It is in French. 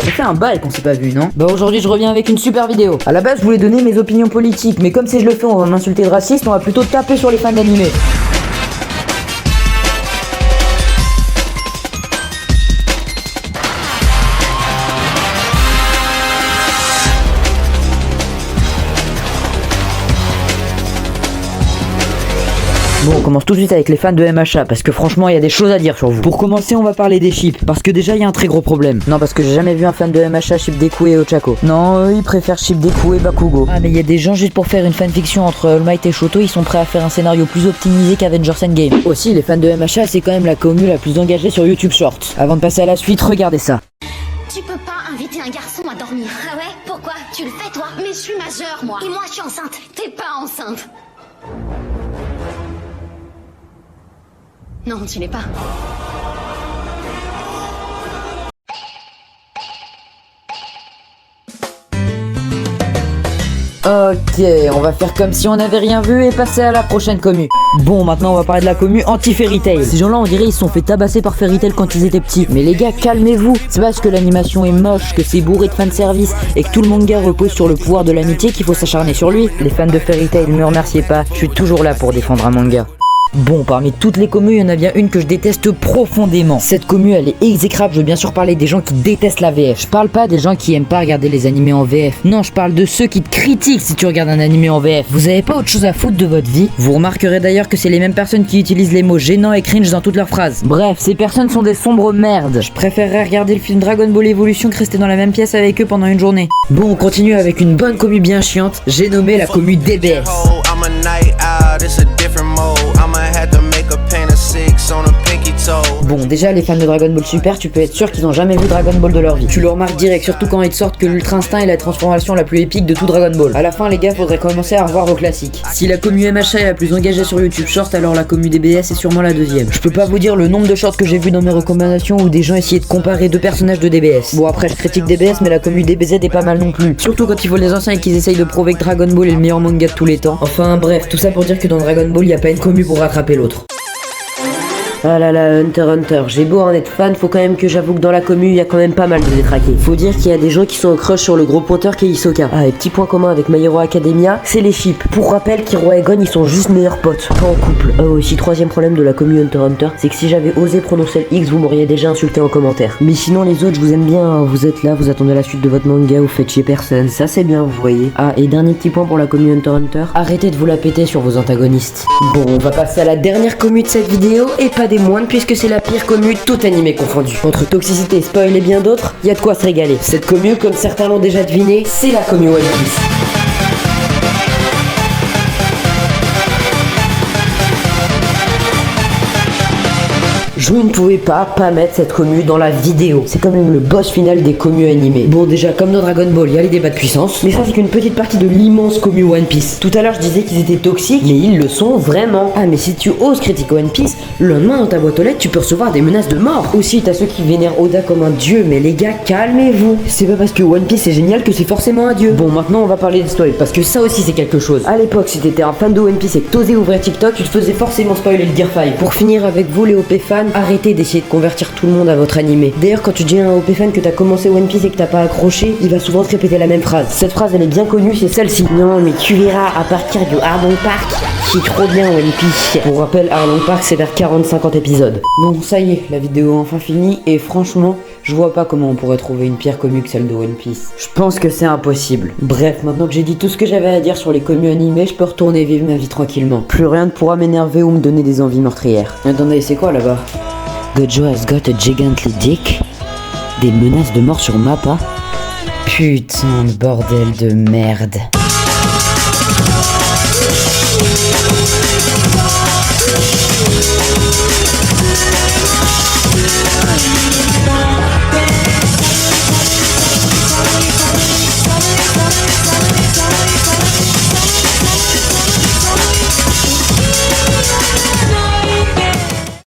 Ça fait un bail qu'on s'est pas vu, non? Bah aujourd'hui je reviens avec une super vidéo. À la base je voulais donner mes opinions politiques, mais comme si je le fais on va m'insulter de raciste, on va plutôt taper sur les fans d'animé. Bon, on commence tout de suite avec les fans de MHA, parce que franchement, il y a des choses à dire sur vous. Pour commencer, on va parler des ships, parce que déjà, il y a un très gros problème. Non, parce que j'ai jamais vu un fan de MHA ship Deku et Ochako. Non, eux, ils préfèrent ship Deku et Bakugo. Ah, mais il y a des gens, juste pour faire une fanfiction entre All Might et Shoto, ils sont prêts à faire un scénario plus optimisé qu'Avengers Endgame. Aussi, les fans de MHA, c'est quand même la commu la plus engagée sur YouTube Shorts. Avant de passer à la suite, regardez ça. Tu peux pas inviter un garçon à dormir. Ah ouais? Pourquoi? Tu le fais toi? Mais je suis majeure, moi. Et moi, je suis enceinte. T'es pas enceinte. Non, tu l'es pas. Ok, on va faire comme si on n'avait rien vu et passer à la prochaine commu. Bon, maintenant on va parler de la commu anti-Fairy Tail. Ces gens-là, on dirait ils se sont fait tabasser par Fairy Tail quand ils étaient petits. Mais les gars, calmez-vous. C'est parce que l'animation est moche, que c'est bourré de fanservice et que tout le manga repose sur le pouvoir de l'amitié qu'il faut s'acharner sur lui. Les fans de Fairy Tail, ne me remerciez pas, je suis toujours là pour défendre un manga. Bon, parmi toutes les communes, il y en a bien une que je déteste profondément. Cette commune, elle est exécrable. Je veux bien sûr parler des gens qui détestent la VF. Je parle pas des gens qui aiment pas regarder les animés en VF. Non, je parle de ceux qui te critiquent si tu regardes un animé en VF. Vous avez pas autre chose à foutre de votre vie? Vous remarquerez d'ailleurs que c'est les mêmes personnes qui utilisent les mots gênants et cringe dans toutes leurs phrases. Bref, ces personnes sont des sombres merdes. Je préférerais regarder le film Dragon Ball Evolution que rester dans la même pièce avec eux pendant une journée. Bon, on continue avec une bonne commu bien chiante. J'ai nommé la commu DBS. Bon, déjà les fans de Dragon Ball Super, tu peux être sûr qu'ils ont jamais vu Dragon Ball de leur vie. Tu le remarques direct, surtout quand ils te sortent que l'Ultra Instinct est la transformation la plus épique de tout Dragon Ball. À la fin les gars, faudrait commencer à revoir vos classiques. Si la commu MHA est la plus engagée sur YouTube Shorts, alors la commu DBS est sûrement la deuxième. Je peux pas vous dire le nombre de shorts que j'ai vu dans mes recommandations où des gens essayaient de comparer deux personnages de DBS. Bon après je critique DBS, mais la commu DBZ est pas mal non plus. Surtout quand ils voient les anciens et qu'ils essayent de prouver que Dragon Ball est le meilleur manga de tous les temps. Enfin bref, tout ça pour dire que dans Dragon Ball y a pas une commu pour rattraper l'autre. Ah là là, Hunter x Hunter, j'ai beau en être fan, faut quand même que j'avoue que dans la commu, il y a quand même pas mal de détraqués. Faut dire qu'il y a des gens qui sont au crush sur le gros pointeur qu'est Hisoka. Ah, et petit point commun avec My Hero Academia, c'est les ships. Pour rappel, Kiro et Gon, ils sont juste meilleurs potes, pas en couple. Ah aussi, troisième problème de la commu Hunter x Hunter, c'est que si j'avais osé prononcer le X, vous m'auriez déjà insulté en commentaire. Mais sinon, les autres, je vous aime bien, hein. Vous êtes là, vous attendez la suite de votre manga, vous faites chier personne, ça c'est bien, vous voyez. Ah, et dernier petit point pour la commu Hunter x Hunter, arrêtez de vous la péter sur vos antagonistes. Bon, on va passer à la dernière commu de cette vidéo, et pas des moindres, puisque c'est la pire commu, tout animé confondu. Entre toxicité, spoil et bien d'autres, y a de quoi se régaler. Cette commu, comme certains l'ont déjà deviné, c'est la commu One Piece. Je ne pouvais pas mettre cette commu dans la vidéo. C'est quand même le boss final des commus animés. Bon, déjà, comme dans Dragon Ball, il y a les débats de puissance. Mais ça, c'est qu'une petite partie de l'immense commu One Piece. Tout à l'heure, je disais qu'ils étaient toxiques, mais ils le sont vraiment. Ah, mais si tu oses critiquer One Piece, le lendemain dans ta boîte aux lettres, tu peux recevoir des menaces de mort. Aussi, t'as ceux qui vénèrent Oda comme un dieu, mais les gars, calmez-vous. C'est pas parce que One Piece est génial que c'est forcément un dieu. Bon, maintenant, on va parler des spoils, parce que ça aussi, c'est quelque chose. À l'époque, si t'étais un fan de One Piece et que t'osais ouvrir TikTok, tu te faisais forcément spoiler le Gear 5. Pour finir avec vous, les OP fans, arrêtez d'essayer de convertir tout le monde à votre animé. D'ailleurs, quand tu dis à un OP fan que t'as commencé One Piece et que t'as pas accroché, il va souvent te répéter la même phrase. Cette phrase, elle est bien connue, c'est celle-ci. Non, mais tu verras, à partir du Arlong Park, c'est trop bien One Piece. Pour rappel, Arlong Park, c'est vers 40-50 épisodes. Bon, ça y est, la vidéo est enfin finie, et franchement, je vois pas comment on pourrait trouver une pire commu que celle de One Piece. Je pense que c'est impossible. Bref, maintenant que j'ai dit tout ce que j'avais à dire sur les commus animés, je peux retourner vivre ma vie tranquillement. Plus rien ne pourra m'énerver ou me donner des envies meurtrières. Attendez, c'est quoi là-bas? Gojo has got a gigantly dick. Des menaces de mort sur Mappa. Putain de bordel de merde.